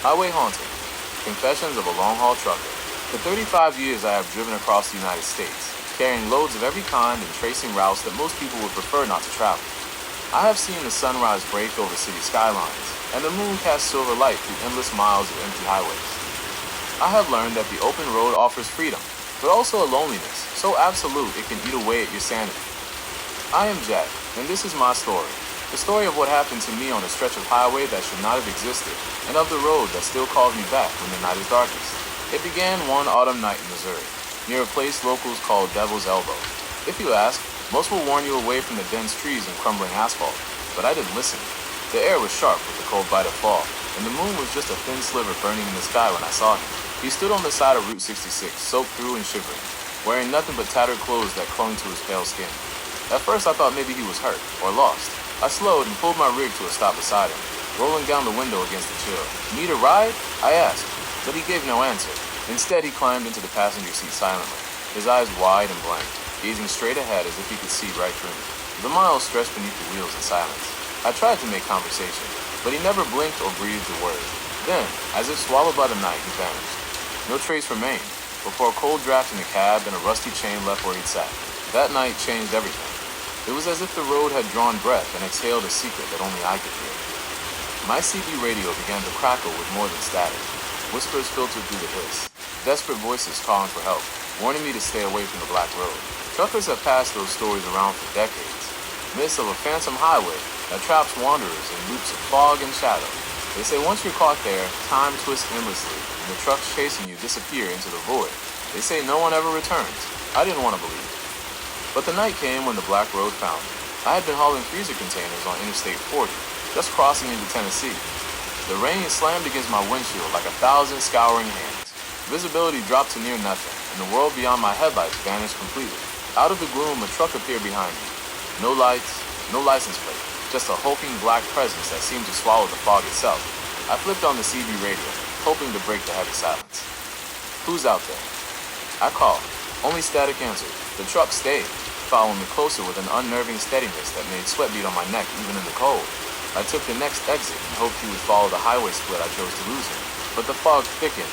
Highway Haunting, Confessions of a Long-Haul Trucker. For 35 years I have driven across the United States, carrying loads of every kind and tracing routes that most people would prefer not to travel. I have seen the sunrise break over city skylines, and the moon cast silver light through endless miles of empty highways. I have learned that the open road offers freedom, but also a loneliness so absolute it can eat away at your sanity. I am Jack, and this is my story. The story of what happened to me on a stretch of highway that should not have existed, and of the road that still calls me back when the night is darkest. It began one autumn night in Missouri, near a place locals call Devil's Elbow. If you ask, most will warn you away from the dense trees and crumbling asphalt, but I didn't listen. The air was sharp with the cold bite of fall, and the moon was just a thin sliver burning in the sky when I saw him. He stood on the side of Route 66, soaked through and shivering, wearing nothing but tattered clothes that clung to his pale skin. At first I thought maybe he was hurt, or lost. I slowed and pulled my rig to a stop beside him, rolling down the window against the chill. "Need a ride?" I asked, but he gave no answer. Instead, he climbed into the passenger seat silently, his eyes wide and blank, gazing straight ahead as if he could see right through me. The miles stretched beneath the wheels in silence. I tried to make conversation, but he never blinked or breathed a word. Then, as if swallowed by the night, he vanished. No trace remained, before a cold draft in the cab and a rusty chain left where he'd sat. That night changed everything. It was as if the road had drawn breath and exhaled a secret that only I could hear. My CB radio began to crackle with more than static. Whispers filtered through the hiss. Desperate voices calling for help, warning me to stay away from the black road. Truckers have passed those stories around for decades. Myths of a phantom highway that traps wanderers in loops of fog and shadow. They say once you're caught there, time twists endlessly, and the trucks chasing you disappear into the void. They say no one ever returns. I didn't want to believe. But the night came when the black road found me. I had been hauling freezer containers on Interstate 40, just crossing into Tennessee. The rain slammed against my windshield like 1,000 scouring hands. Visibility dropped to near nothing, and the world beyond my headlights vanished completely. Out of the gloom, a truck appeared behind me. No lights, no license plate, just a hulking black presence that seemed to swallow the fog itself. I flipped on the CB radio, hoping to break the heavy silence. "Who's out there?" I called. Only static answered. The truck stayed, following me closer with an unnerving steadiness that made sweat bead on my neck even in the cold. I took the next exit and hoped he would follow the highway split I chose to lose him, but the fog thickened,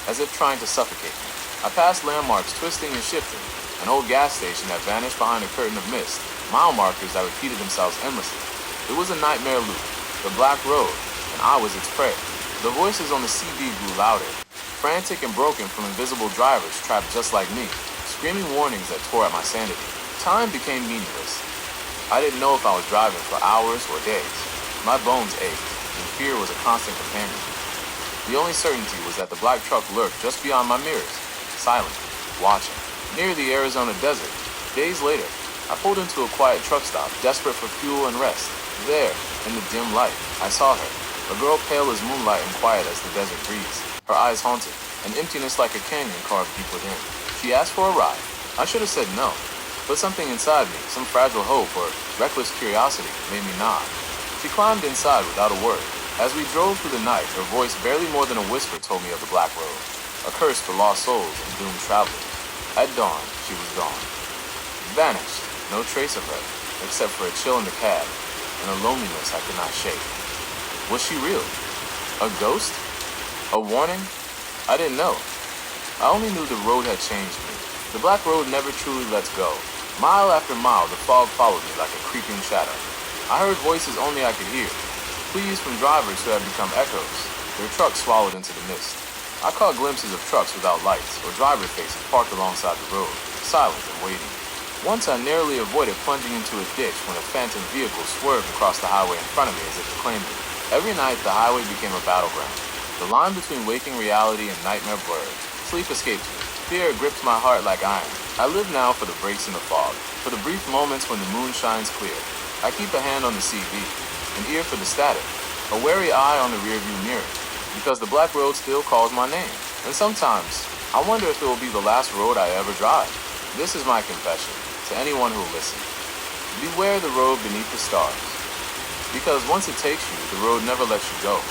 as if trying to suffocate me. I passed landmarks twisting and shifting, an old gas station that vanished behind a curtain of mist, mile markers that repeated themselves endlessly. It was a nightmare loop, the black road, and I was its prey. The voices on the CB grew louder, frantic and broken from invisible drivers trapped just like me, screaming warnings that tore at my sanity. Time became meaningless. I didn't know if I was driving for hours or days. My bones ached, and fear was a constant companion. The only certainty was that the black truck lurked just beyond my mirrors, silent, watching. Near the Arizona desert, days later, I pulled into a quiet truck stop, desperate for fuel and rest. There, in the dim light, I saw her, a girl pale as moonlight and quiet as the desert breeze, her eyes haunted, an emptiness like a canyon carved deep within. She asked for a ride. I should have said no, but something inside me, some fragile hope or reckless curiosity, made me nod. She climbed inside without a word. As we drove through the night, her voice barely more than a whisper told me of the black road, a curse for lost souls and doomed travelers. At dawn, she was gone. Vanished, no trace of her, except for a chill in the cab and a loneliness I could not shake. Was she real? A ghost? A warning? I didn't know. I only knew the road had changed me. The black road never truly lets go. Mile after mile, the fog followed me like a creeping shadow. I heard voices only I could hear, pleas from drivers who had become echoes, their trucks swallowed into the mist. I caught glimpses of trucks without lights or driver faces parked alongside the road, silent and waiting. Once I narrowly avoided plunging into a ditch when a phantom vehicle swerved across the highway in front of me as if to claim me. Every night, the highway became a battleground. The line between waking reality and nightmare blurred. Sleep escaped me. Fear gripped my heart like iron. I live now for the breaks in the fog, for the brief moments when the moon shines clear. I keep a hand on the CB, an ear for the static, a wary eye on the rearview mirror, because the black road still calls my name. And sometimes, I wonder if it will be the last road I ever drive. This is my confession to anyone who will listen. Beware the road beneath the stars, because once it takes you, the road never lets you go.